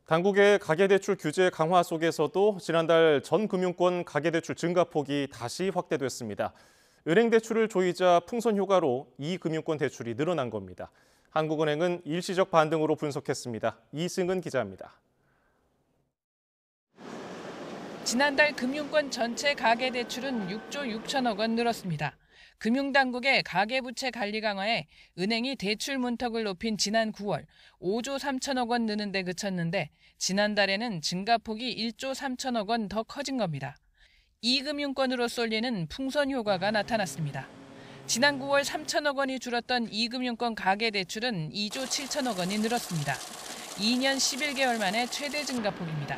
당국의 가계대출 규제 강화 속에서도 지난달 전 금융권 가계대출 증가폭이 다시 확대됐습니다. 은행 대출을 조이자 풍선 효과로 이금융권 대출이 늘어난 겁니다. 한국은행은 일시적 반등으로 분석했습니다. 이승은 기자입니다. 지난달 금융권 전체 가계대출은 6조 6천억 원 늘었습니다. 금융당국의 가계부채 관리 강화에 은행이 대출 문턱을 높인 지난 9월 5조 3천억 원 느는 데 그쳤는데 지난달에는 증가폭이 1조 3천억 원 더 커진 겁니다. 이금융권으로 쏠리는 풍선 효과가 나타났습니다. 지난 9월 3천억 원이 줄었던 이금융권 가계대출은 2조 7천억 원이 늘었습니다. 2년 11개월 만에 최대 증가폭입니다.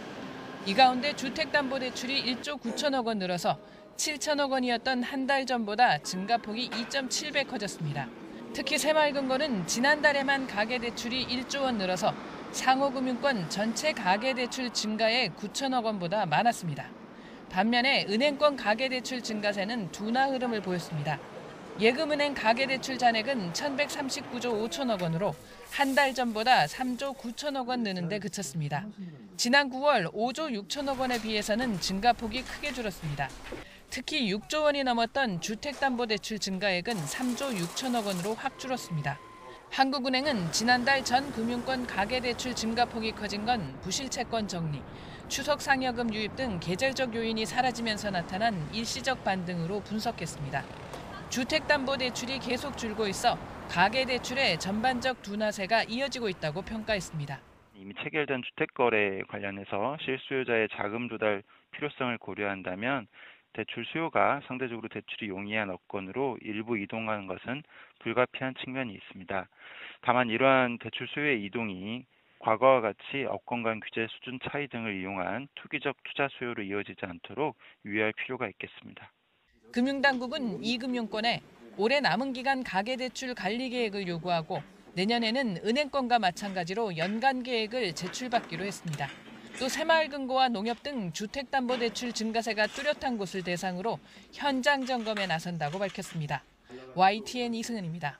이 가운데 주택담보대출이 1조 9천억 원 늘어서 7천억 원이었던 한 달 전보다 증가폭이 2.7배 커졌습니다. 특히 새마을금고는 지난달에만 가계대출이 1조 원 늘어서 상호금융권 전체 가계대출 증가액 9천억 원보다 많았습니다. 반면에 은행권 가계대출 증가세는 둔화 흐름을 보였습니다. 예금은행 가계대출 잔액은 1,139조 5천억 원으로 한 달 전보다 3조 9천억 원 느는 데 그쳤습니다. 지난 9월 5조 6천억 원에 비해서는 증가폭이 크게 줄었습니다. 특히 6조 원이 넘었던 주택담보대출 증가액은 3조 6천억 원으로 확 줄었습니다. 한국은행은 지난달 전 금융권 가계대출 증가폭이 커진 건 부실채권 정리, 추석 상여금 유입 등 계절적 요인이 사라지면서 나타난 일시적 반등으로 분석했습니다. 주택담보대출이 계속 줄고 있어 가계대출의 전반적 둔화세가 이어지고 있다고 평가했습니다. 이미 체결된 주택거래 관련해서 실수요자의 자금 조달 필요성을 고려한다면 대출 수요가 상대적으로 대출이 용이한 업권으로 일부 이동하는 것은 불가피한 측면이 있습니다. 다만 이러한 대출 수요의 이동이 과거와 같이 업권 간 규제 수준 차이 등을 이용한 투기적 투자 수요로 이어지지 않도록 유의할 필요가 있겠습니다. 금융당국은 이금융권에 올해 남은 기간 가계대출 관리 계획을 요구하고 내년에는 은행권과 마찬가지로 연간 계획을 제출받기로 했습니다. 또 새마을금고와 농협 등 주택담보대출 증가세가 뚜렷한 곳을 대상으로 현장 점검에 나선다고 밝혔습니다. YTN 이승은입니다.